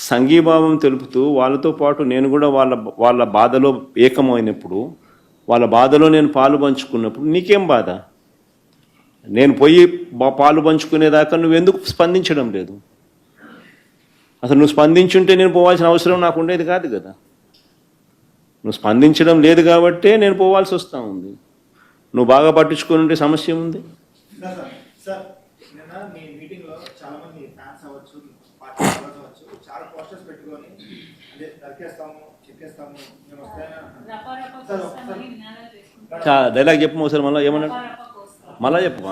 సంఘీభావం తెలుపుతూ వాళ్ళతో పాటు నేను కూడా వాళ్ళ బాధలో ఏకమైనప్పుడు, వాళ్ళ బాధలో నేను పాలు పంచుకున్నప్పుడు నీకేం బాధ? నేను పోయి పాలు పంచుకునేదాకా నువ్వెందుకు స్పందించడం లేదు? అసలు నువ్వు స్పందించుంటే నేను పోవాల్సిన అవసరం నాకు ఉండేది కాదు కదా. నువ్వు స్పందించడం లేదు కాబట్టే నేను పోవాల్సి వస్తూ ఉంది. నువ్వు బాగా పట్టించుకొని ఉంటే సమస్య ఉంది. డైలాగ్ చెప్పు ఒకసారి, మళ్ళీ ఏమన్నాడు? మళ్ళా చెప్పు.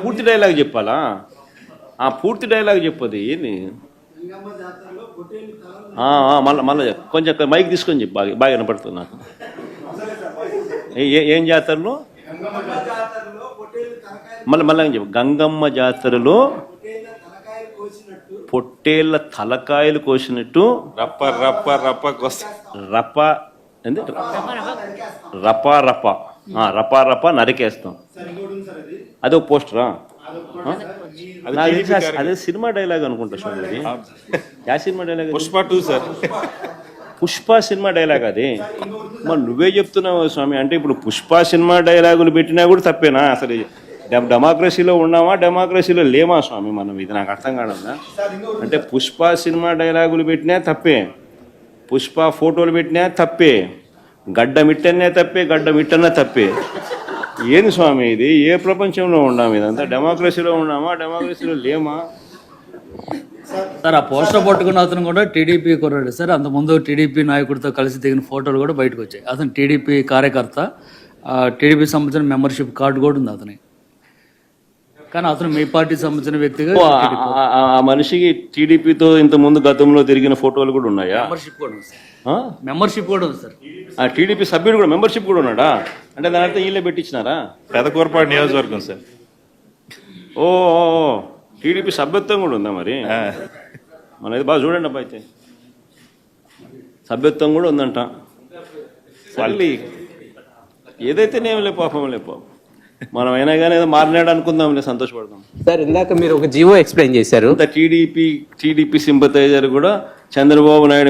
పూర్తి డైలాగ్ చెప్పాలా? పూర్తి డైలాగ్ చెప్పదు ఏంది? మళ్ళీ చెప్పు, కొంచెం మైక్ తీసుకొని చెప్పు, బాగా బాగా వినపడుతుంది నాకు. ఏం జాతరలో? మళ్ళీ చెప్పు. గంగమ్మ జాతరలో పొట్టేళ్ల తలకాయలు కోసినట్టు రప్ప రప్ప రప్ప రప్ప ఏంది? రపా రప రపా రప నరికేస్తాం. అదే పోస్టరా? అదే సినిమా డైలాగ్ అనుకుంటా స్వామి. Yeah cinema dialogue? Pushpa 2 sir. Pushpa cinema dialogue అది. మరి నువ్వే చెప్తున్నావు స్వామి. అంటే ఇప్పుడు పుష్ప సినిమా డైలాగులు పెట్టినా కూడా తప్పేనా? అసలు డెమోక్రసీలో ఉన్నామా, డెమోక్రసీలో లేమా స్వామి మనం? ఇది నాకు అర్థం కావడంలా. అంటే పుష్ప సినిమా డైలాగులు పెట్టినా తప్పే, పుష్ప ఫోటోలు పెట్టినా తప్పే, గడ్డ మిట్టనే తప్పే, గడ్డ మిట్టనే తప్పే. ఏంది స్వామి ఇది? ఏ ప్రపంచంలో ఉన్నాము? ఇదంతా డెమోక్రసీలో ఉన్నామా, డెమోక్రసీలో లేమా? సార్ ఆ పోస్టర్ పట్టుకున్న అతను కూడా టీడీపీ కుర్రాడు సార్. అంతకుముందు టీడీపీ నాయకుడితో కలిసి దిగిన ఫోటోలు కూడా బయటకు వచ్చాయి. అతను టీడీపీ కార్యకర్త, టీడీపీ సంబంధించిన మెంబర్షిప్ కార్డు కూడా ఉంది అతని. కానీ అతను మీ పార్టీకి సంబంధించిన వ్యక్తిగా. ఆ మనిషికి టీడీపీతో ఇంత ముందు గతంలో తిరిగిన ఫోటోలు కూడా ఉన్నాయా? మెంబర్షిప్ కూడా ఉంది సార్. మెంబర్షిప్ కూడా ఉంది సార్. ఆ టీడీపీ సభ్యుడు కూడా మెంబర్షిప్ కూడా ఉన్నాడా? అంటే దాని అర్థం వీళ్ళే పెట్టించినారా? పెదకూరపాడు నియోజకవర్గం సార్. ఓ టీడీపీ సభ్యత్వం కూడా ఉందా మరి? మనది బాగా చూడండి అబ్బా. అయితే సభ్యత్వం కూడా ఉందంట. మళ్ళీ ఏదైతే నేమలే పాపం లేపో, మనం అయినా కానీ ఏదో మారినాడు అనుకుందాంలే, సంతోషపడదాం. సార్ ఇందాక మీరు ఒక జీవో ఎక్స్ప్లెయిన్ చేశారు. టీడీపీ సింపథైజర్ కూడా చంద్రబాబు నాయుడు